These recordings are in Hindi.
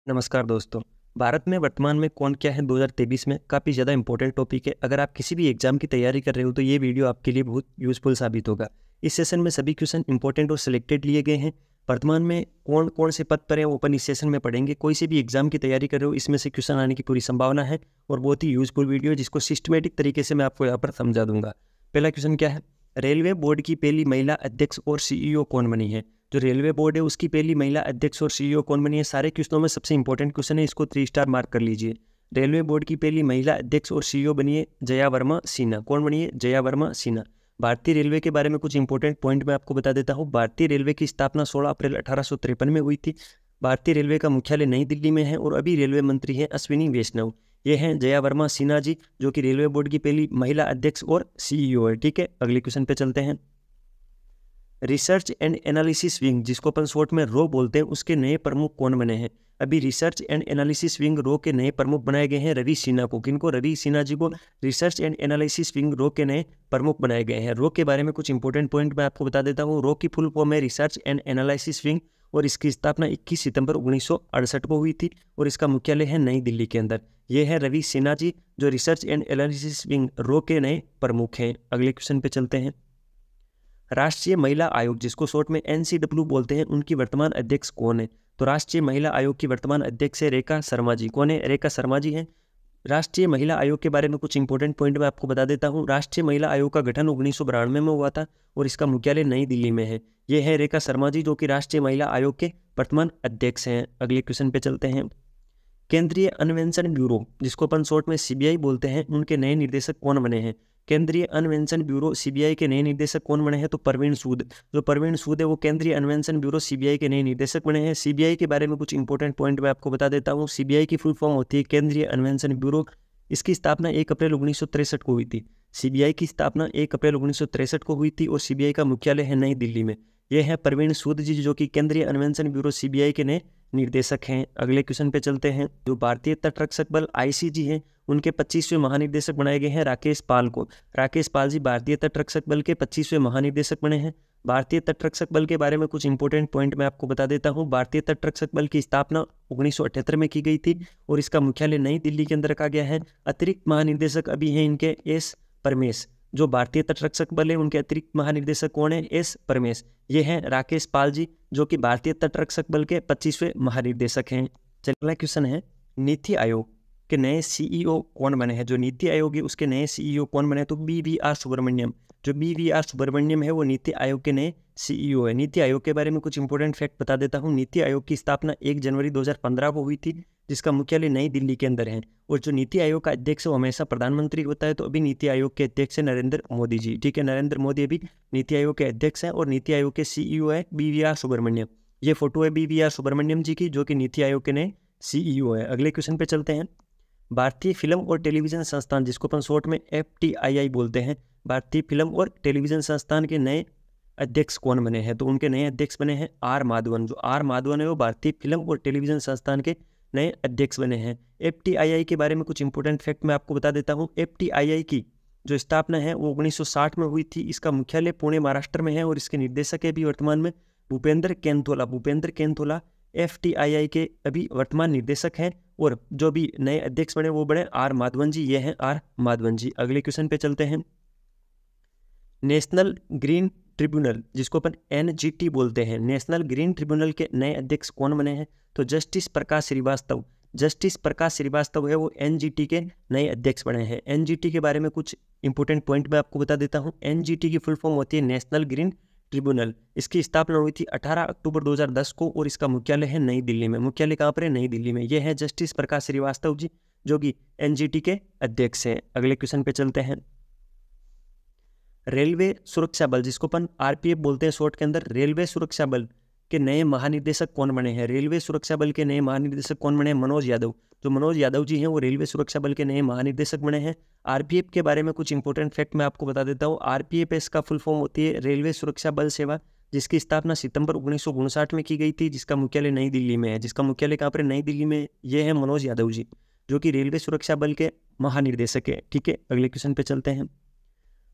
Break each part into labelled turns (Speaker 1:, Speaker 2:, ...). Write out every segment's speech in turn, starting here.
Speaker 1: नमस्कार दोस्तों। भारत में वर्तमान में कौन क्या है 2023 में काफ़ी ज़्यादा इंपॉर्टेंट टॉपिक है। अगर आप किसी भी एग्जाम की तैयारी कर रहे हो तो ये वीडियो आपके लिए बहुत यूज़फुल साबित होगा। इस सेशन में सभी क्वेश्चन इंपॉर्टेंट और सिलेक्टेड लिए गए हैं। वर्तमान में कौन कौन से पद पर है वो अपन इस सेशन में पढ़ेंगे। कोई से भी एग्जाम की तैयारी कर रहे हो इसमें से क्वेश्चन आने की पूरी संभावना है और बहुत ही यूज़फुल वीडियो है जिसको सिस्टमेटिक तरीके से मैं आपको यहाँ पर समझा दूंगा। पहला क्वेश्चन क्या है, रेलवे बोर्ड की पहली महिला अध्यक्ष और सीईओ कौन बनी है। जो रेलवे बोर्ड है उसकी पहली महिला अध्यक्ष और सीईओ कौन बनी है। सारे क्वेश्चनों में सबसे इंपॉर्टेंट क्वेश्चन है, इसको 3 स्टार मार्क कर लीजिए। रेलवे बोर्ड की पहली महिला अध्यक्ष और सीईओ बनी है जया वर्मा सिन्हा। कौन बनी है? जया वर्मा सिन्हा। भारतीय रेलवे के बारे में कुछ इंपॉर्टेंट पॉइंट मैं आपको बता देता हूँ। भारतीय रेलवे की स्थापना 16 अप्रैल 1853 में हुई थी। भारतीय रेलवे का मुख्यालय नई दिल्ली में है और अभी रेलवे मंत्री हैं अश्विनी वैष्णव। ये हैं जया वर्मा सिन्हा जी, जो कि रेलवे बोर्ड की पहली महिला अध्यक्ष और सीईओ है। ठीक है, अगले क्वेश्चन पे चलते हैं। रिसर्च एंड एनालिसिस विंग, जिसको अपन शॉर्ट में रो बोलते हैं, उसके नए प्रमुख कौन बने हैं। अभी रिसर्च एंड एनालिसिस विंग रो के नए प्रमुख बनाए गए हैं रवि सिन्हा को। किनको? रवि सिन्हा जी को रिसर्च एंड एनालिसिस विंग रो के नए प्रमुख बनाए गए हैं। रो के बारे में कुछ इंपॉर्टेंट पॉइंट मैं आपको बता देता हूँ। रो की फुल फॉर्म है रिसर्च एंड एनालिसिस विंग और इसकी स्थापना 21 सितंबर 1968 को हुई थी और इसका मुख्यालय है नई दिल्ली के अंदर। ये है रवि सिन्हा जी, जो रिसर्च एंड एनालिसिस विंग रो के नए प्रमुख हैं। अगले क्वेश्चन पे चलते हैं। राष्ट्रीय महिला आयोग, जिसको शॉर्ट में NCW बोलते हैं, उनकी वर्तमान अध्यक्ष कौन है। तो राष्ट्रीय महिला आयोग की वर्तमान अध्यक्ष है रेखा शर्मा जी। कौन है? रेखा शर्मा जी हैं। राष्ट्रीय महिला आयोग के बारे में कुछ इंपॉर्टेंट पॉइंट मैं आपको बता देता हूँ। राष्ट्रीय महिला आयोग का गठन 1992 में हुआ था और इसका मुख्यालय नई दिल्ली में है। ये है रेखा शर्मा जी, जो कि राष्ट्रीय महिला आयोग के वर्तमान अध्यक्ष हैं। अगले क्वेश्चन पे चलते हैं। केंद्रीय अन्वेषण ब्यूरो, जिसको अपन शॉर्ट में CBI बोलते हैं, उनके नए निदेशक कौन बने हैं। केंद्रीय अन्वेषण ब्यूरो CBI के नए निदेशक कौन बने हैं। तो परवीन सूद, जो परवीन सूद है वो केंद्रीय अन्वेषण ब्यूरो CBI के नए निदेशक बने हैं। CBI के बारे में कुछ इंपॉर्टेंट पॉइंट मैं आपको बता देता हूँ। CBI की फुल फॉर्म होती है केंद्रीय अन्वेषण ब्यूरो। इसकी स्थापना 1 अप्रैल 1963 को हुई थी। CBI की स्थापना 1 अप्रैल 1963 को हुई थी और CBI का मुख्यालय है नई दिल्ली में। यह है परवीन सूद जी, जो कि केंद्रीय अन्वेषण ब्यूरो CBI के नए निर्देशक हैं। अगले क्वेश्चन पे चलते हैं। जो भारतीय तटरक्षक बल ICG हैं, उनके 25वें महानिदेशक बनाए गए हैं राकेश पाल को। राकेश पाल जी भारतीय तटरक्षक बल के 25वें महानिदेशक बने हैं। भारतीय तटरक्षक बल के बारे में कुछ इंपॉर्टेंट पॉइंट मैं आपको बता देता हूँ। भारतीय तटरक्षक बल की स्थापना 1978 में की गई थी और इसका मुख्यालय नई दिल्ली के अंदर रखा गया है। अतिरिक्त महानिदेशक अभी हैं इनके S परमेश। जो भारतीय तटरक्षक बल है उनके अतिरिक्त महानिदेशक कौन है? S परमेश। ये हैं राकेश पाल जी, जो कि भारतीय तटरक्षक बल के 25वें महानिदेशक हैं। अगला क्वेश्चन है, नीति आयोग के नए CEO कौन बने हैं। जो नीति आयोग है उसके नए CEO कौन बने हैं। तो BVR सुब्रमण्यम। जो BVR सुब्रमण्यम है वो नीति आयोग के नए CEO है। नीति आयोग के बारे में कुछ इंपॉर्टेंट फैक्ट बता देता हूँ। नीति आयोग की स्थापना 1 जनवरी 2015 को हुई थी, जिसका मुख्यालय नई दिल्ली के अंदर है। और जो नीति आयोग का अध्यक्ष वो हमेशा प्रधानमंत्री होता है। तो अभी नीति आयोग के अध्यक्ष है नरेंद्र मोदी जी। ठीक है, नरेंद्र मोदी अभी नीति आयोग के अध्यक्ष हैं और नीति आयोग के CEO है BVR सुब्रमण्यम। ये फोटो है BVR सुब्रमण्यम जी की, जो कि नीति आयोग के नए CEO है। अगले क्वेश्चन पे चलते हैं। भारतीय फिल्म और टेलीविजन संस्थान, जिसको अपन शॉर्ट में FTII बोलते हैं, भारतीय फिल्म और टेलीविजन संस्थान के नए अध्यक्ष कौन बने हैं। तो उनके नए अध्यक्ष बने हैं R माधवन। जो R माधवन है वो भारतीय फिल्म और टेलीविजन संस्थान के नए अध्यक्ष बने हैं। FTII के बारे में कुछ इंपॉर्टेंट फैक्ट मैं आपको बता देता हूँ। FTII की जो स्थापना है वो 1960 में हुई थी। इसका मुख्यालय पुणे महाराष्ट्र में है और इसके निर्देशक है भी वर्तमान में भूपेंद्र केंथोला। भूपेंद्र केंथोला FTII के अभी वर्तमान निर्देशक हैं और जो भी नए अध्यक्ष बने वो बने R माधवन जी। ये हैं R माधवन जी। अगले क्वेश्चन पे चलते हैं। नेशनल ग्रीन ट्रिब्यूनल, जिसको अपन NGT बोलते हैं, नेशनल ग्रीन ट्रिब्यूनल के नए अध्यक्ष कौन बने हैं। तो जस्टिस प्रकाश श्रीवास्तव। जस्टिस प्रकाश श्रीवास्तव है वो NGT के नए अध्यक्ष बने हैं। NGT के बारे में कुछ इंपॉर्टेंट पॉइंट मैं आपको बता देता हूँ। NGT की फुल फॉर्म होती है नेशनल ग्रीन ट्रिब्यूनल। इसकी स्थापना हुई थी 18 अक्टूबर 2010 को और इसका मुख्यालय है नई दिल्ली में। मुख्यालय कहाँ पर है? नई दिल्ली में। ये है जस्टिस प्रकाश श्रीवास्तव जी, जो कि NGT के अध्यक्ष हैं। अगले क्वेश्चन पे चलते हैं। रेलवे सुरक्षा बल, जिसको अपन RPF बोलते हैं शॉर्ट के अंदर, रेलवे सुरक्षा बल के नए महानिदेशक कौन बने हैं। रेलवे सुरक्षा बल के नए महानिदेशक कौन बने हैं? मनोज यादव। जो मनोज यादव जी हैं वो रेलवे सुरक्षा बल के नए महानिदेशक बने हैं। RPF के बारे में कुछ इंपॉर्टेंट फैक्ट मैं आपको बता देता हूँ। RPF का फुल फॉर्म होती है रेलवे सुरक्षा बल सेवा, जिसकी स्थापना सितंबर 1959 में की गई थी, जिसका मुख्यालय नई दिल्ली में है। जिसका मुख्यालय कहाँ पर? नई दिल्ली में। ये है मनोज यादव जी, जो कि रेलवे सुरक्षा बल के महानिर्देशक है। ठीक है, अगले क्वेश्चन पे चलते हैं।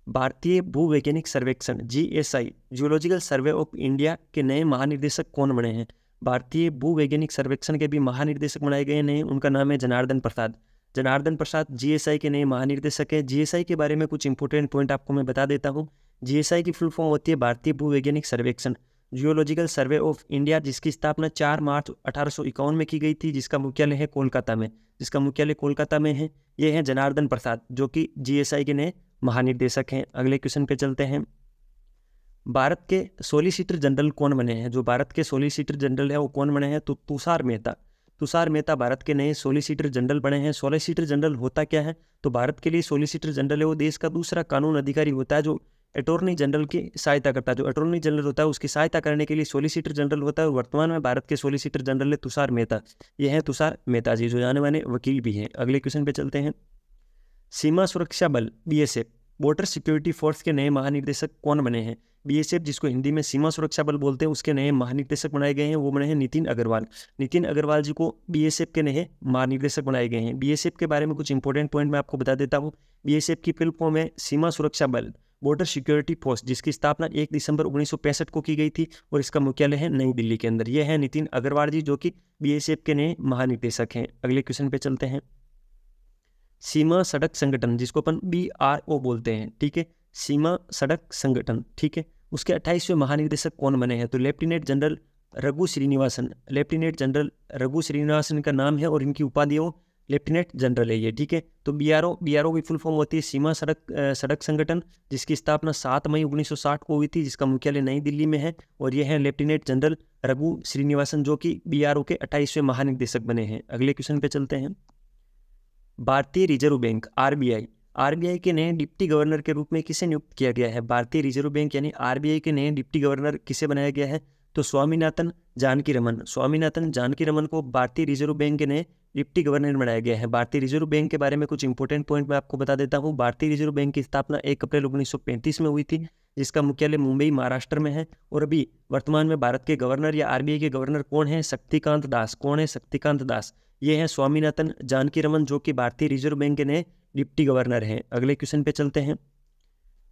Speaker 1: भारतीय भूवैज्ञानिक सर्वेक्षण GSI geological survey of India के नए महानिदेशक कौन बने हैं। भारतीय भूवैज्ञानिक सर्वेक्षण के भी महानिर्देशक बनाए गए हैं, उनका नाम है जनार्दन प्रसाद। जनार्दन प्रसाद जीएसआई के नए महानिर्देशक है। जीएसआई के बारे में कुछ इंपॉर्टेंट पॉइंट आपको मैं बता देता हूँ। जीएसआई की फुल फॉर्म होती है भारतीय भूवैज्ञानिक सर्वेक्षण, जियोलॉजिकल सर्वे ऑफ इंडिया, जिसकी स्थापना 4 मार्च 1851 में की गई थी, जिसका मुख्यालय है कोलकाता में है। ये है जनार्दन प्रसाद जो कि जीएसआई के नए महानिर्देशक हैं। अगले क्वेश्चन पे चलते हैं। भारत के सॉलिसिटर जनरल कौन बने हैं? जो भारत के सॉलिसिटर जनरल है वो कौन बने हैं? तो तुषार मेहता भारत के नए सॉलिसिटर जनरल बने हैं। सॉलिसिटर जनरल होता क्या है? तो भारत के लिए सॉलिसिटर जनरल है वो देश का दूसरा कानून अधिकारी होता है जो अटॉर्नी जनरल की सहायता करता है। जो अटॉर्नी जनरल होता है उसकी सहायता करने के लिए सॉलिसिटर जनरल होता है। वर्तमान में भारत के सॉलिसिटर जनरल है तुषार मेहता। ये है तुषार मेहता जी, जो जाने माने वकील भी हैं। अगले क्वेश्चन पे चलते हैं। सीमा सुरक्षा बल बीएसएफ, बॉर्डर सिक्योरिटी फोर्स के नए महानिदेशक कौन बने हैं? बीएसएफ, जिसको हिंदी में सीमा सुरक्षा बल बोलते हैं, उसके नए महानिदेशक बनाए गए हैं। वो बने हैं नितिन अग्रवाल जी को बीएसएफ के नए महानिदेशक बनाए गए हैं। बीएसएफ के बारे में कुछ इंपॉर्टेंट पॉइंट मैं आपको बता देता हूँ। बीएसएफ की फुल फॉर्म है सीमा सुरक्षा बल बॉर्डर सिक्योरिटी फोर्स, जिसकी स्थापना 1 दिसंबर 1965 को की गई थी और इसका मुख्यालय है नई दिल्ली के अंदर। यह है नितिन अग्रवाल जी जो कि बीएसएफ के नए महानिदेशक हैं। अगले क्वेश्चन पे चलते हैं। सीमा सड़क संगठन, जिसको अपन BRO बोलते हैं, ठीक है, सीमा सड़क संगठन, ठीक है, उसके 28वें महानिदेशक कौन बने हैं? तो लेफ्टिनेंट जनरल रघु श्रीनिवासन का नाम है और इनकी उपाधि वो लेफ्टिनेंट जनरल है ये, ठीक है। तो BRO की फुल फॉर्म होती है सीमा सड़क संगठन, जिसकी स्थापना 7 मई 1960 को हुई थी, जिसका मुख्यालय नई दिल्ली में है। और ये है लेफ्टिनेंट जनरल रघु श्रीनिवासन जो कि BRO के 28वें महानिदेशक बने हैं। अगले क्वेश्चन पे चलते हैं। भारतीय रिजर्व बैंक आरबीआई के नए डिप्टी गवर्नर के रूप में किसे नियुक्त किया गया है? भारतीय रिजर्व बैंक यानी आरबीआई के नए डिप्टी गवर्नर किसे बनाया गया है? तो स्वामीनाथन जानकी रमन को भारतीय रिजर्व बैंक के नए डिप्टी गवर्नर बनाया गया है। भारतीय रिजर्व बैंक के बारे में कुछ इंपॉर्टेंट पॉइंट मैं आपको बता देता हूँ। भारतीय रिजर्व बैंक की स्थापना 1 अप्रैल 1935 में हुई थी, जिसका मुख्यालय मुंबई महाराष्ट्र में है। और अभी वर्तमान में भारत के गवर्नर या आरबीआई के गवर्नर कौन है? शक्तिकांत दास। ये है स्वामीनाथन जानकी रमन जो कि भारतीय रिजर्व बैंक के नए डिप्टी गवर्नर हैं। अगले क्वेश्चन पे चलते हैं।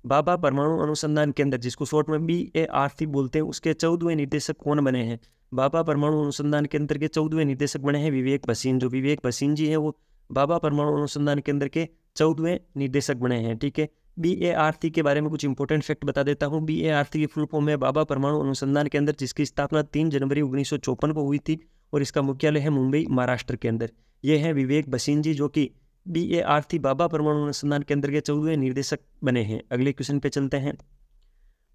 Speaker 1: भाभा परमाणु अनुसंधान केंद्र, जिसको शॉर्ट में BARC बोलते हैं, उसके 14वें निदेशक कौन बने हैं? भाभा परमाणु अनुसंधान केंद्र के 14वें निदेशक बने हैं विवेक भसीन। जो विवेक भसीन जी हैं वो भाभा परमाणु अनुसंधान केंद्र के 14वें निदेशक बने हैं, ठीक है। BARC के बारे में कुछ इंपॉर्टेंट फैक्ट बता देता हूँ। BARC की फुल फॉर्म है भाभा परमाणु अनुसंधान केंद्र, जिसकी स्थापना 3 जनवरी 1954 को हुई थी और इसका मुख्यालय है मुंबई महाराष्ट्र के अंदर। ये है विवेक भसीन जी जो कि BARC भाभा परमाणु अनुसंधान केंद्र के 14वें निर्देशक बने हैं। अगले क्वेश्चन पे चलते हैं।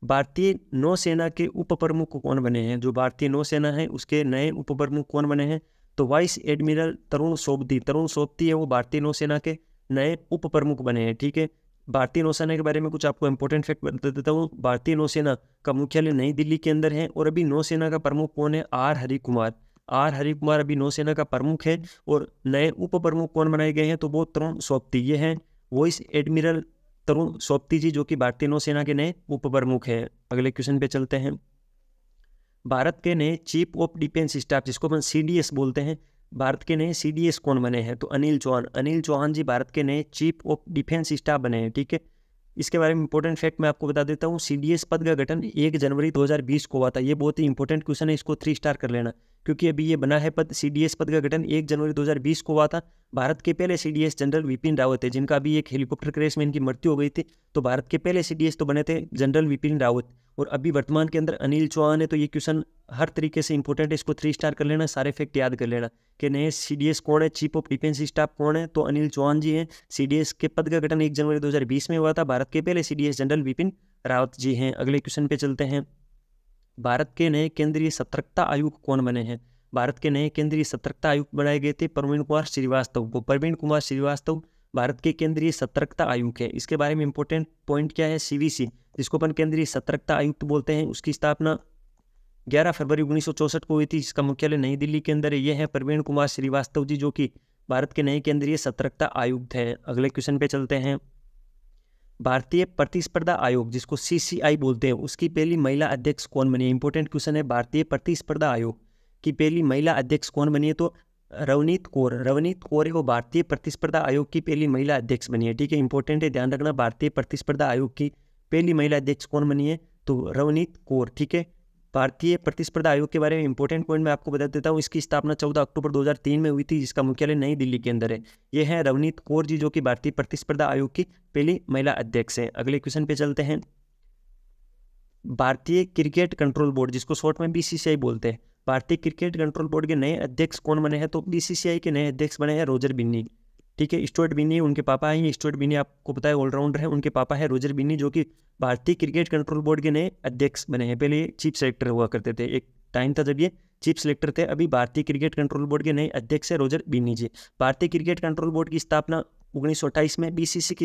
Speaker 1: भारतीय नौसेना के उप प्रमुख कौन बने हैं? जो भारतीय नौसेना है उसके नए उप प्रमुख कौन बने हैं? तो वाइस एडमिरल तरुण सोबती है वो भारतीय नौसेना के नए उप प्रमुख बने हैं, ठीक है। भारतीय नौसेना के बारे में कुछ आपको इंपॉर्टेंट फैक्ट बता देता हूँ। भारतीय नौसेना का मुख्यालय नई दिल्ली के अंदर है और अभी नौसेना का प्रमुख कौन है? आर हरि कुमार अभी नौसेना का प्रमुख है। और नए उप प्रमुख कौन बनाए गए हैं? तो वो तरुण सोबती, ये हैं वाइस एडमिरल तरुण सोबती जी जो कि भारतीय नौसेना के नए उप प्रमुख हैं। अगले क्वेश्चन पे चलते हैं। भारत के नए चीफ ऑफ डिफेंस स्टाफ, जिसको अपन CDS बोलते हैं, भारत के नए CDS कौन बने हैं? तो अनिल चौहान जी भारत के नए चीफ ऑफ डिफेंस स्टाफ बने हैं, ठीक है। इसके बारे में इंपॉर्टेंट फैक्ट मैं आपको बता देता हूँ। CDS पद का गठन 1 जनवरी 2020 को हुआ था। ये बहुत ही इंपॉर्टेंट क्वेश्चन है, इसको 3 स्टार कर लेना, क्योंकि अभी ये बना है पद। CDS पद का गठन 1 जनवरी 2020 को हुआ था। भारत के पहले CDS जनरल विपिन रावत है, जिनका अभी एक हेलीकॉप्टर क्रैश में इनकी मृत्यु हो गई थी। तो भारत के पहले CDS तो बने थे जनरल विपिन रावत, और अभी वर्तमान के अंदर अनिल चौहान है। तो ये क्वेश्चन हर तरीके से इंपॉर्टेंट है, इसको 3 स्टार कर लेना। सारे फैक्ट याद कर लेना कि नए CDS कौन है, चीफ ऑफ डिफेंस स्टाफ कौन है? तो अनिल चौहान जी हैं। CDS के पद का गठन 1 जनवरी 2020 में हुआ था। भारत के पहले CDS जनरल विपिन रावत जी हैं। अगले क्वेश्चन पे चलते हैं। भारत के नए केंद्रीय सतर्कता आयुक्त कौन बने हैं? भारत के नए केंद्रीय सतर्कता आयुक्त बनाए गए थे प्रवीण कुमार श्रीवास्तव भारत के केंद्रीय सतर्कता आयुक्त है। इसके बारे में इंपॉर्टेंट पॉइंट क्या है? CVC, जिसको अपन केंद्रीय सतर्कता आयुक्त बोलते हैं, उसकी स्थापना 11 फरवरी 1964 को हुई थी, जिसका मुख्यालय नई दिल्ली के अंदर है। ये है प्रवीण कुमार श्रीवास्तव जी जो कि भारत के नए केंद्रीय सतर्कता आयुक्त हैं। अगले क्वेश्चन पे चलते हैं। भारतीय प्रतिस्पर्धा आयोग, जिसको CCI बोलते हैं, उसकी पहली महिला अध्यक्ष कौन बनी है? इंपॉर्टेंट क्वेश्चन है। भारतीय प्रतिस्पर्धा आयोग की पहली महिला अध्यक्ष कौन बनी है? तो रवनीत कौर है वो भारतीय प्रतिस्पर्धा आयोग की पहली महिला अध्यक्ष बनी है, ठीक है। इंपॉर्टेंट है, ध्यान रखना। भारतीय प्रतिस्पर्धा आयोग की पहली महिला अध्यक्ष कौन बनी है? तो रवनीत कौर, ठीक है। भारतीय प्रतिस्पर्धा आयोग के बारे में इंपॉर्टेंट पॉइंट मैं आपको बता देता हूँ। इसकी स्थापना 14 अक्टूबर 2003 में हुई थी, जिसका मुख्यालय नई दिल्ली के अंदर है। ये है रवनीत कौर जी, जो कि भारतीय प्रतिस्पर्धा आयोग की पहली महिला अध्यक्ष हैं। अगले क्वेश्चन पे चलते हैं। भारतीय क्रिकेट कंट्रोल बोर्ड, जिसको शॉर्ट में बीसीसीआई बोलते हैं, भारतीय क्रिकेट कंट्रोल बोर्ड के नए अध्यक्ष कौन बने हैं? तो बीसीसीआई के नए अध्यक्ष बने हैं रोजर बिन्नी। ठीक है, स्टुअर्ट बिन्नी उनके पापा हैं। स्टुअर्ट बिन्नी आपको पता है ऑलराउंडर है, उनके पापा है रोजर बिन्नी, जो कि भारतीय क्रिकेट कंट्रोल बोर्ड के नए अध्यक्ष बने हैं। पहले ये चीफ सेलेक्टर हुआ करते थे, एक टाइम था जब ये चीफ सेलेक्टर थे। अभी भारतीय क्रिकेट कंट्रोल बोर्ड के नए अध्यक्ष है रोजर बिन्नी जी। भारतीय क्रिकेट कंट्रोल बोर्ड की स्थापना 1928 में, बीसीसीआई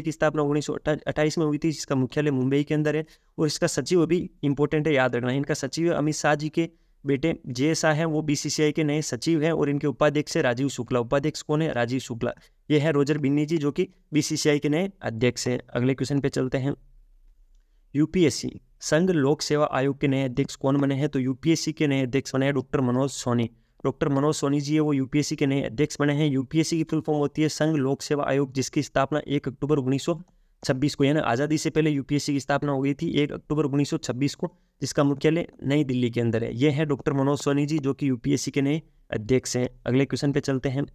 Speaker 1: की स्थापना 1928 में हुई थी, जिसका मुख्यालय मुंबई के अंदर है। और इसका सचिव भी इंपॉर्टेंट है, याद रखना है। इनका सचिव अमित शाह जी के बेटे जे शाह हैं, वो बीसीसीआई के नए सचिव हैं। और इनके उपाध्यक्ष है राजीव शुक्ला। उपाध्यक्ष कौन है? राजीव शुक्ला। ये है रोजर बिन्नी जी, जो कि बीसीसीआई के नए अध्यक्ष हैं। अगले क्वेश्चन पे चलते हैं। यूपीएससी संघ लोक सेवा आयोग के नए अध्यक्ष कौन बने हैं? तो यूपीएससी के नए अध्यक्ष बने हैं डॉक्टर मनोज सोनी। डॉक्टर मनोज सोनी जी है, वो यूपीएससी के नए अध्यक्ष बने हैं। यूपीएससी की फुल फॉर्म होती है संघ लोक सेवा आयोग, जिसकी स्थापना 1 अक्टूबर 1926 को, यानी आज़ादी से पहले यूपीएससी की स्थापना हो गई थी 1 अक्टूबर 1926 को, जिसका मुख्यालय नई दिल्ली के अंदर है। ये है डॉक्टर मनोज सोनी जी, जो कि यूपीएससी के नए अध्यक्ष हैं। अगले क्वेश्चन पे चलते हैं।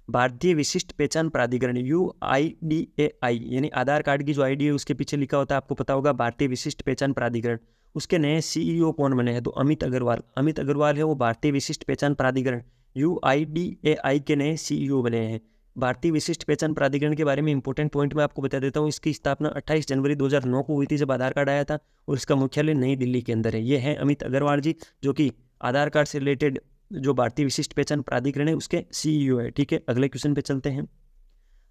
Speaker 1: भारतीय विशिष्ट पहचान प्राधिकरण UIDAI, यानी आधार कार्ड की जो आईडी है उसके पीछे लिखा होता है, आपको पता होगा, भारतीय विशिष्ट पहचान प्राधिकरण। उसके नए सीईओ कौन बने हैं? तो अमित अग्रवाल। अमित अग्रवाल है, वो भारतीय विशिष्ट पहचान प्राधिकरण UIDAI के नए सीईओ बने हैं। भारतीय विशिष्ट पहचान प्राधिकरण के बारे में इंपॉर्टेंट पॉइंट मैं आपको बता देता हूँ। इसकी स्थापना 28 जनवरी 2009 को हुई थी, जब आधार कार्ड आया था, और इसका मुख्यालय नई दिल्ली के अंदर है। ये है अमित अग्रवाल जी, जो कि आधार कार्ड से रिलेटेड जो भारतीय विशिष्ट पहचान प्राधिकरण है उसके सीईओ है। ठीक है, अगले क्वेश्चन पे चलते हैं।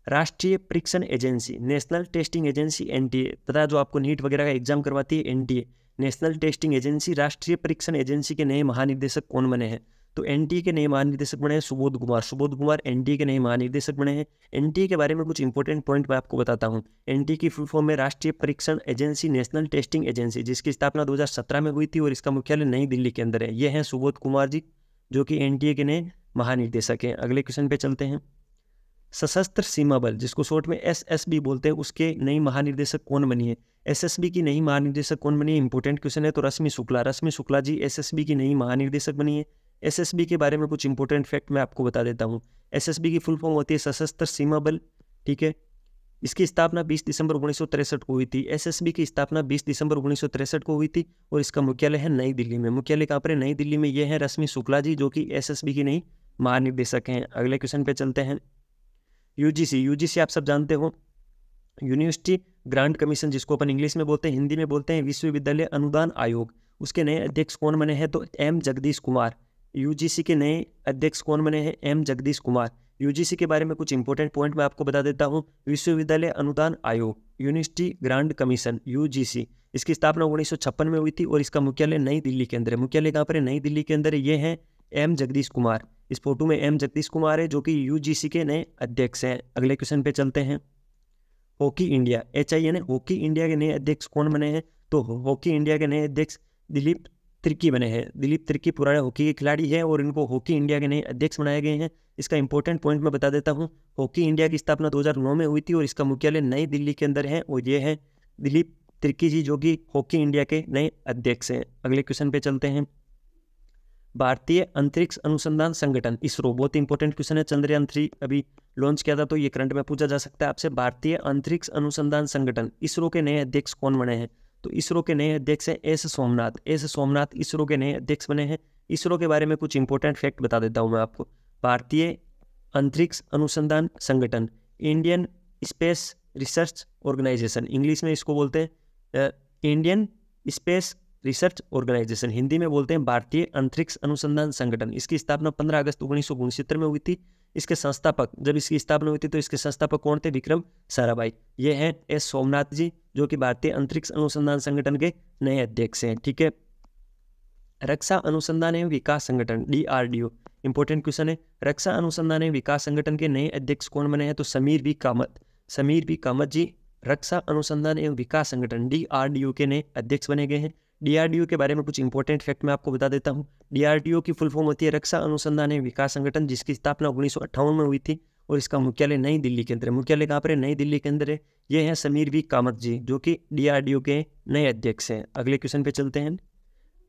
Speaker 1: राष्ट्रीय परीक्षण agency, national testing agency NTA, पता है जो आपको नीट वगैरह का एग्जाम करवाती है, NTA नेशनल टेस्टिंग एजेंसी, राष्ट्रीय परीक्षण एजेंसी के नए महानिदेशक कौन बने हैं? तो NTA के नए महानिदेशक बने हैं सुबोध कुमार। सुबोध कुमार NTA के नए महानिदेशक बने हैं। NTA के बारे में कुछ इंपॉर्टेंट पॉइंट मैं आपको बताता हूँ। NTA की फुल फॉर्म में राष्ट्रीय परीक्षण एजेंसी, नेशनल टेस्टिंग एजेंसी, जिसकी स्थापना 2017 में हुई थी, और इसका मुख्यालय नई दिल्ली के अंदर है। ये हैं सुबोध कुमार जी, जो कि NTA के नए महानिदेशक हैं। अगले क्वेश्चन पे चलते हैं। सशस्त्र सीमा बल, जिसको शॉर्ट में SSB बोलते हैं, उसके नई महानिदेशक कौन बनी है? SSB की नई महानिदेशक कौन बनी है? इंपॉर्टेंट क्वेश्चन है। तो रश्मि शुक्ला। रश्मि शुक्ला जी SSB की नई महानिदेशक बनी है। SSB के बारे में कुछ इंपॉर्टेंट फैक्ट मैं आपको बता देता हूँ। SSB की फुल फॉर्म होती है सशस्त्र सीमा बल। ठीक है, इसकी स्थापना 20 दिसंबर 1963 को हुई थी। SSB की स्थापना 20 दिसंबर 1963 को हुई थी, और इसका मुख्यालय है नई दिल्ली में। मुख्यालय कहाँ पर है? नई दिल्ली में। ये है रश्मि शुक्ला जी, जो कि SSB की नई महानिदेशक हैं। अगले क्वेश्चन पे चलते हैं। UGC आप सब जानते हो, यूनिवर्सिटी ग्रांट कमीशन, जिसको अपन इंग्लिश में बोलते हैं, हिंदी में बोलते हैं विश्वविद्यालय अनुदान आयोग। उसके नए अध्यक्ष कौन बने हैं? तो M जगदीश कुमार। UGC के नए अध्यक्ष कौन बने हैं? M जगदीश कुमार। UGC के बारे में कुछ इंपॉर्टेंट पॉइंट मैं आपको बता देता हूँ। विश्वविद्यालय अनुदान आयोग, यूनिवर्सिटी ग्रांट कमीशन, UGC, इसकी स्थापना 1956 में हुई थी, और इसका मुख्यालय नई दिल्ली के अंदर है। मुख्यालय कहाँ पर है? नई दिल्ली के अंदर। ये हैं M जगदीश कुमार। इस फोटो में M जगदीश कुमार है, जो कि UGC के नए अध्यक्ष हैं। अगले क्वेश्चन पे चलते हैं। Hockey India, HIN, hockey India के नए अध्यक्ष कौन बने हैं? तो हॉकी इंडिया के नए अध्यक्ष दिलीप तिर्की बने हैं। दिलीप तिर्की पुराने हॉकी के खिलाड़ी हैं, और इनको हॉकी इंडिया के नए अध्यक्ष बनाए गए हैं। इसका इंपॉर्टेंट पॉइंट मैं बता देता हूँ। हॉकी इंडिया की स्थापना 2009 में हुई थी, और इसका मुख्यालय नई दिल्ली के अंदर है, और ये है दिलीप तिर्की जी, जो कि हॉकी इंडिया के नए अध्यक्ष हैं। अगले क्वेश्चन पे चलते हैं। भारतीय अंतरिक्ष अनुसंधान संगठन, इसरो, बहुत इंपॉर्टेंट क्वेश्चन है। चंद्रयान 3 अभी लॉन्च किया था, तो ये करंट में पूछा जा सकता है आपसे। भारतीय अंतरिक्ष अनुसंधान संगठन, इसरो के नए अध्यक्ष कौन बने हैं? तो इसरो के नए अध्यक्ष हैं S सोमनाथ। S सोमनाथ इसरो के नए अध्यक्ष बने हैं। इसरो के बारे में कुछ इंपॉर्टेंट फैक्ट बता देता हूँ मैं आपको। भारतीय अंतरिक्ष अनुसंधान संगठन, Indian Space Research Organisation, English में इसको बोलते हैं Indian Space Research Organisation, Hindi में बोलते हैं भारतीय अंतरिक्ष अनुसंधान संगठन। इसकी स्थापना 15 अगस्त 1969 में हुई थी। इसके संस्थापक, जब इसकी स्थापना हुई थी तो इसके संस्थापक कौन थे? विक्रम साराभाई। ये हैं S सोमनाथ जी, जो कि भारतीय अंतरिक्ष अनुसंधान संगठन के नए अध्यक्ष हैं। ठीक है, रक्षा अनुसंधान एवं विकास संगठन, DRDO, इंपॉर्टेंट क्वेश्चन है। रक्षा अनुसंधान एवं विकास संगठन के नए अध्यक्ष कौन बने हैं? तो समीर बी कामत। समीर बी कामत जी रक्षा अनुसंधान एवं विकास संगठन DRDO के नए अध्यक्ष बने गए हैं। DRDO के बारे में कुछ इंपॉर्टेंट फैक्ट मैं आपको बता देता हूँ। DRDO की फुल फॉर्म होती है रक्षा अनुसंधान एवं विकास संगठन, जिसकी स्थापना 1958 में हुई थी, और इसका मुख्यालय नई दिल्ली के अंदर है। मुख्यालय कहाँ पर है? नई दिल्ली के अंदर है। ये हैं समीर बी कामत जी, जो कि DRDO के नए अध्यक्ष हैं। अगले क्वेश्चन पे चलते हैं।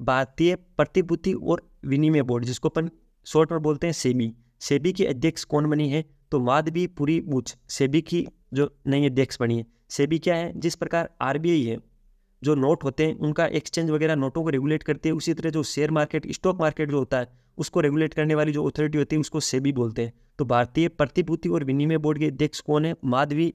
Speaker 1: भारतीय प्रतिभूति और विनिमय बोर्ड, जिसको अपन शॉर्ट में बोलते हैं सेबी, सेबी की अध्यक्ष कौन बनी है? तो माधवी पुरी बुच सेबी की जो नई अध्यक्ष बनी है। सेबी क्या है? जिस प्रकार आरबीआई है, जो नोट होते हैं उनका एक्सचेंज वगैरह नोटों को रेगुलेट करती है, उसी तरह जो शेयर मार्केट, स्टॉक मार्केट जो होता है उसको रेगुलेट करने वाली जो अथॉरिटी होती है उसको सेबी बोलते हैं। तो भारतीय प्रतिभूति और विनिमय बोर्ड के अध्यक्ष कौन है? माधवी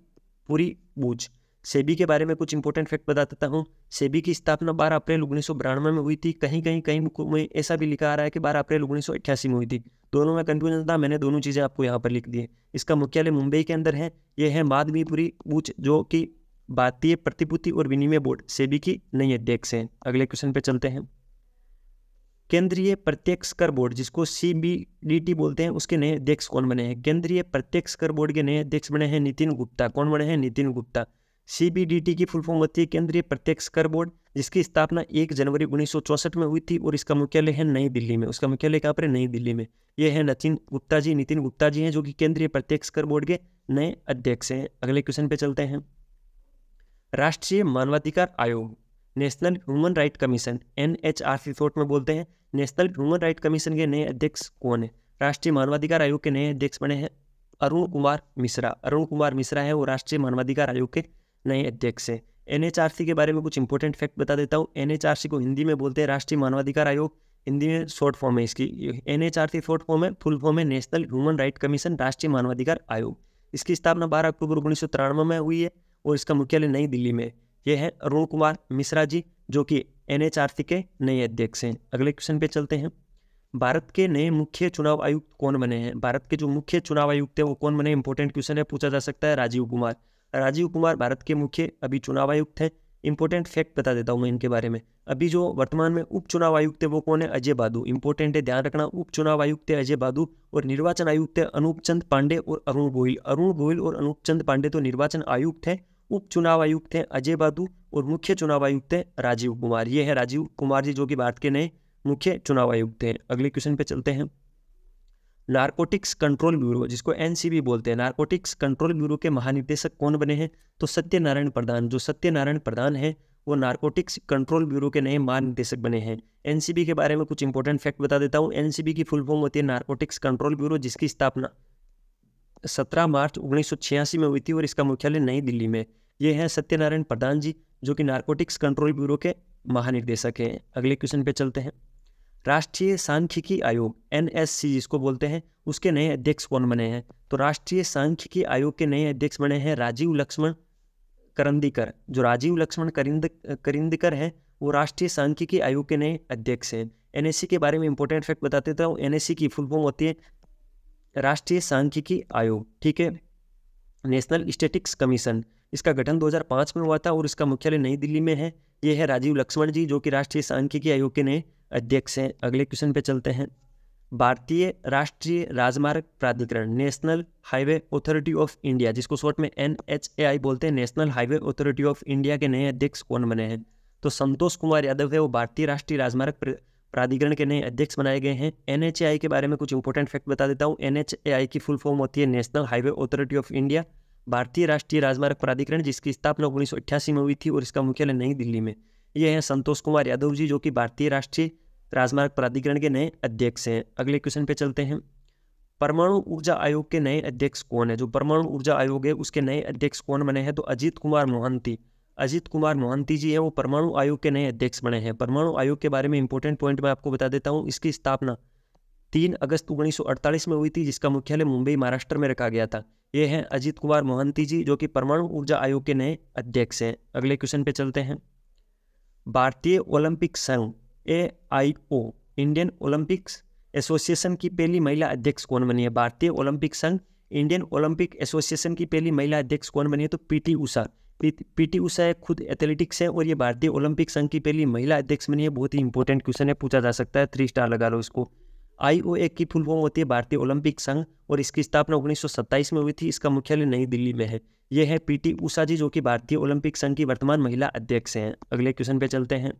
Speaker 1: पुरी बुच। सेबी के बारे में कुछ इंपॉर्टेंट फैक्ट बता देता हूँ। सेबी की स्थापना 12 अप्रैल 1992 में हुई थी। कहीं में ऐसा भी लिखा आ रहा है कि 12 अप्रैल 1988 में हुई थी। दोनों में कंफ्यूजन था, मैंने दोनों चीज़ें आपको यहाँ पर लिख दी है। इसका मुख्यालय मुंबई के अंदर है। यह है माधवीपुरी बुच, जो कि भारतीय प्रतिभूति और विनिमय बोर्ड सेबी की नई अध्यक्ष हैं। अगले क्वेश्चन पे चलते हैं। केंद्रीय प्रत्यक्ष कर बोर्ड, जिसको CBDT बोलते हैं, उसके नए अध्यक्ष कौन बने हैं? केंद्रीय प्रत्यक्ष कर बोर्ड के नए अध्यक्ष बने हैं नितिन गुप्ता। कौन बने हैं? नितिन गुप्ता। CBDT की फुल फॉर्म होती है केंद्रीय प्रत्यक्ष कर बोर्ड, जिसकी स्थापना 1 जनवरी 1964 में हुई थी और इसका मुख्यालय है नई दिल्ली में। उसका मुख्यालय कहाँ पर है? नई दिल्ली में। ये है नितिन गुप्ता जी हैं, जो कि केंद्रीय प्रत्यक्ष कर बोर्ड के नए अध्यक्ष हैं। अगले क्वेश्चन पे चलते हैं। राष्ट्रीय मानवाधिकार आयोग, national human right commission, NHRC short में बोलते हैं, नेशनल ह्यूमन राइट कमीशन के नए अध्यक्ष कौन है? राष्ट्रीय मानवाधिकार आयोग के नए अध्यक्ष बने हैं अरुण कुमार मिश्रा। अरुण कुमार मिश्रा है वो राष्ट्रीय मानवाधिकार आयोग के नए अध्यक्ष हैं। NHRC के बारे में कुछ इंपॉर्टेंट फैक्ट बता देता हूँ। NHRC को हिंदी में बोलते हैं राष्ट्रीय मानवाधिकार आयोग, हिंदी में शॉर्ट फॉर्म है इसकी। NHRC शॉर्ट फॉर्म है, फुल फॉर्म है नेशनल ह्यूमन राइट कमीशन, राष्ट्रीय मानवाधिकार आयोग। इसकी स्थापना 12 अक्टूबर 1993 में हुई है और इसका मुख्यालय नई दिल्ली में। यह है अरुण कुमार मिश्रा जी, जो कि NHRC के नए अध्यक्ष हैं। अगले क्वेश्चन पे चलते हैं। भारत के नए मुख्य चुनाव आयुक्त कौन बने हैं? भारत के जो मुख्य चुनाव आयुक्त है वो कौन बने? इंपॉर्टेंट क्वेश्चन है, पूछा जा सकता है। राजीव कुमार। राजीव कुमार भारत के मुख्य अभी चुनाव आयुक्त हैं। इंपॉर्टेंट फैक्ट बता देता हूँ मैं इनके बारे में। अभी जो वर्तमान में उप चुनाव आयुक्त है वो कौन है? अजय बादू। इंपॉर्टेंट है, ध्यान रखना। उप चुनाव आयुक्त है अजय बादू और निर्वाचन आयुक्त है अनूप चंद पांडे और अरुण गोयल। अरुण गोयल और अनूप चंद पांडे तो निर्वाचन आयुक्त है। उप चुनाव आयुक्त हैं अजय बादू और मुख्य चुनाव आयुक्त है राजीव कुमार। ये है राजीव कुमार जी, जो कि भारत के नए मुख्य चुनाव आयुक्त हैं। अगले क्वेश्चन पे चलते हैं। नारकोटिक्स कंट्रोल ब्यूरो, जिसको NCB बोलते हैं, नारकोटिक्स कंट्रोल ब्यूरो के महानिदेशक कौन बने हैं? तो सत्यनारायण प्रधान। जो सत्यनारायण प्रधान है वो नारकोटिक्स कंट्रोल ब्यूरो के नए महानिदेशक बने हैं। NCB के बारे में कुछ इंपॉर्टेंट फैक्ट बता देता हूँ। NCB की फुल फॉर्म होती है नारकोटिक्स कंट्रोल ब्यूरो, जिसकी स्थापना 17 मार्च 1986 में हुई थी और इसका मुख्यालय नई दिल्ली में। ये हैं सत्यनारायण प्रधान जी, जो कि नारकोटिक्स कंट्रोल ब्यूरो के महानिदेशक हैं। अगले क्वेश्चन पे चलते हैं। राष्ट्रीय सांख्यिकी आयोग NSC जिसको बोलते हैं, उसके नए अध्यक्ष कौन बने हैं? तो राष्ट्रीय सांख्यिकी आयोग के नए अध्यक्ष बने हैं राजीव लक्ष्मण करंदीकर। जो राजीव लक्ष्मण करिंदकर हैं वो राष्ट्रीय सांख्यिकी आयोग के नए अध्यक्ष हैं। NSC के बारे में इंपॉर्टेंट फैक्ट बता देता हूँ। NSC की फुल फॉर्म होती है राष्ट्रीय सांख्यिकी आयोग, ठीक है, नेशनल स्टैटिस्टिक्स कमीशन। इसका गठन 2005 में हुआ था और इसका मुख्यालय नई दिल्ली में है। ये है राजीव लक्ष्मण जी, जो कि राष्ट्रीय सांख्यिकी आयोग के नए अध्यक्ष हैं। अगले क्वेश्चन पे चलते हैं। भारतीय राष्ट्रीय राजमार्ग प्राधिकरण, national highway authority of India, जिसको शॉर्ट में NHAI बोलते हैं, national highway authority of India के नए अध्यक्ष कौन बने हैं? तो संतोष कुमार यादव है वो भारतीय राष्ट्रीय राजमार्ग प्राधिकरण के नए अध्यक्ष बनाए गए हैं। NHAI के बारे में कुछ इंपॉर्टेंट फैक्ट बता देता हूँ। NHAI की फुल फॉर्म होती है national highway authority of India, भारतीय राष्ट्रीय राजमार्ग प्राधिकरण, जिसकी स्थापना 1988 में हुई थी और इसका मुख्यालय नई दिल्ली में। ये हैं संतोष कुमार यादव जी, जो कि भारतीय राष्ट्रीय राजमार्ग प्राधिकरण के नए अध्यक्ष हैं। अगले क्वेश्चन पे चलते हैं। परमाणु ऊर्जा आयोग के नए अध्यक्ष कौन है? जो परमाणु ऊर्जा आयोग है उसके नए अध्यक्ष कौन बने हैं? तो अजीत कुमार मोहंती। अजीत कुमार मोहंती जी है वो परमाणु आयोग के नए अध्यक्ष बने हैं। परमाणु आयोग के बारे में इंपॉर्टेंट पॉइंट मैं आपको बता देता हूँ। इसकी स्थापना 3 अगस्त 1948 में हुई थी, जिसका मुख्यालय मुंबई महाराष्ट्र में रखा गया था। ये हैं अजीत कुमार मोहंती जी, जो कि परमाणु ऊर्जा आयोग के नए अध्यक्ष हैं। अगले क्वेश्चन पे चलते हैं। भारतीय ओलंपिक संघ AIO, इंडियन ओलंपिक्स एसोसिएशन की पहली महिला अध्यक्ष कौन बनी है? भारतीय ओलंपिक संघ, इंडियन ओलंपिक एसोसिएशन की पहली महिला अध्यक्ष कौन बनी है? तो PT उषा। PT उषा खुद एथलेटिक्स है और ये भारतीय ओलंपिक संघ की पहली महिला अध्यक्ष बनी है। बहुत ही इंपॉर्टेंट क्वेश्चन है, पूछा जा सकता है, 3 स्टार लगा लो इसको। IOA की फुल फॉर्म होती है भारतीय ओलंपिक संघ और इसकी स्थापना 1927 में हुई थी। इसका मुख्यालय नई दिल्ली में है। ये है PT उषा जी, जो कि भारतीय ओलंपिक संघ की वर्तमान महिला अध्यक्ष हैं। अगले क्वेश्चन पे चलते हैं।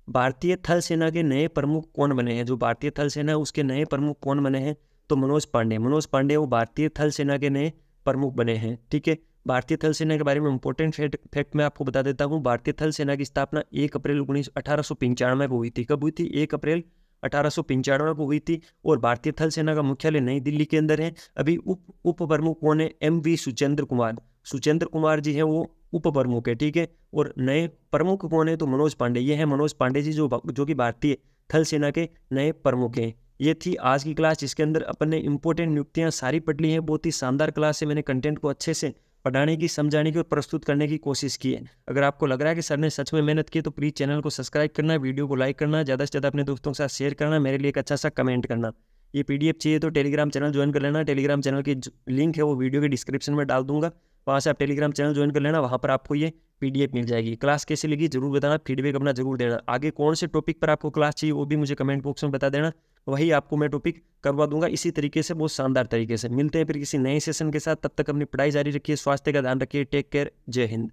Speaker 1: भारतीय थल सेना के नए प्रमुख कौन बने हैं? जो भारतीय थल सेना है उसके नए प्रमुख कौन बने हैं? तो मनोज पांडे। मनोज पांडे वो भारतीय थल सेना के नए प्रमुख बने हैं, ठीक है। भारतीय थल सेना के बारे में इंपॉर्टेंट फैक्ट मैं आपको बता देता हूँ। भारतीय थल सेना की स्थापना 1 अप्रैल 1895 को हुई थी। कब हुई थी? 1 अप्रैल 1895 को हुई थी। और भारतीय थल सेना का मुख्यालय नई दिल्ली के अंदर है। अभी उप प्रमुख कौन है? MV सुचेंद्र कुमार। सुचेंद्र कुमार जी हैं वो उप प्रमुख है, ठीक है। और नए प्रमुख कौन है? तो मनोज पांडे। ये है मनोज पांडे जी जो कि भारतीय थल सेना के नए प्रमुख हैं। ये थी आज की क्लास, जिसके अंदर अपन ने इंपॉर्टेंट नियुक्तियां सारी पढ़ ली हैं। बहुत ही शानदार क्लास है। मैंने कंटेंट को अच्छे से पढ़ाने की, समझाने की और प्रस्तुत करने की कोशिश की है। अगर आपको लग रहा है कि सर ने सच में मेहनत की तो प्लीज़ चैनल को सब्सक्राइब करना, वीडियो को लाइक करना, ज़्यादा से ज़्यादा अपने दोस्तों के साथ शेयर करना, मेरे लिए एक अच्छा सा कमेंट करना। ये PDF चाहिए तो टेलीग्राम चैनल ज्वाइन कर लेना। टेलीग्राम चैनल की लिंक है वो वीडियो के डिस्क्रिप्शन में डाल दूंगा, वहाँ से आप टेलीग्राम चैनल ज्वाइन कर लेना। वहाँ पर आपको ये PDF मिल जाएगी। क्लास कैसी लगी जरूर बताना, फीडबैक अपना जरूर देना। आगे कौन से टॉपिक पर आपको क्लास चाहिए वो भी मुझे कमेंट बॉक्स में बता देना, वही आपको मैं टॉपिक करवा दूंगा इसी तरीके से, बहुत शानदार तरीके से। मिलते हैं फिर किसी नए सेशन के साथ। तब तक अपनी पढ़ाई जारी रखिए, स्वास्थ्य का ध्यान रखिए। टेक केयर, जय हिंद।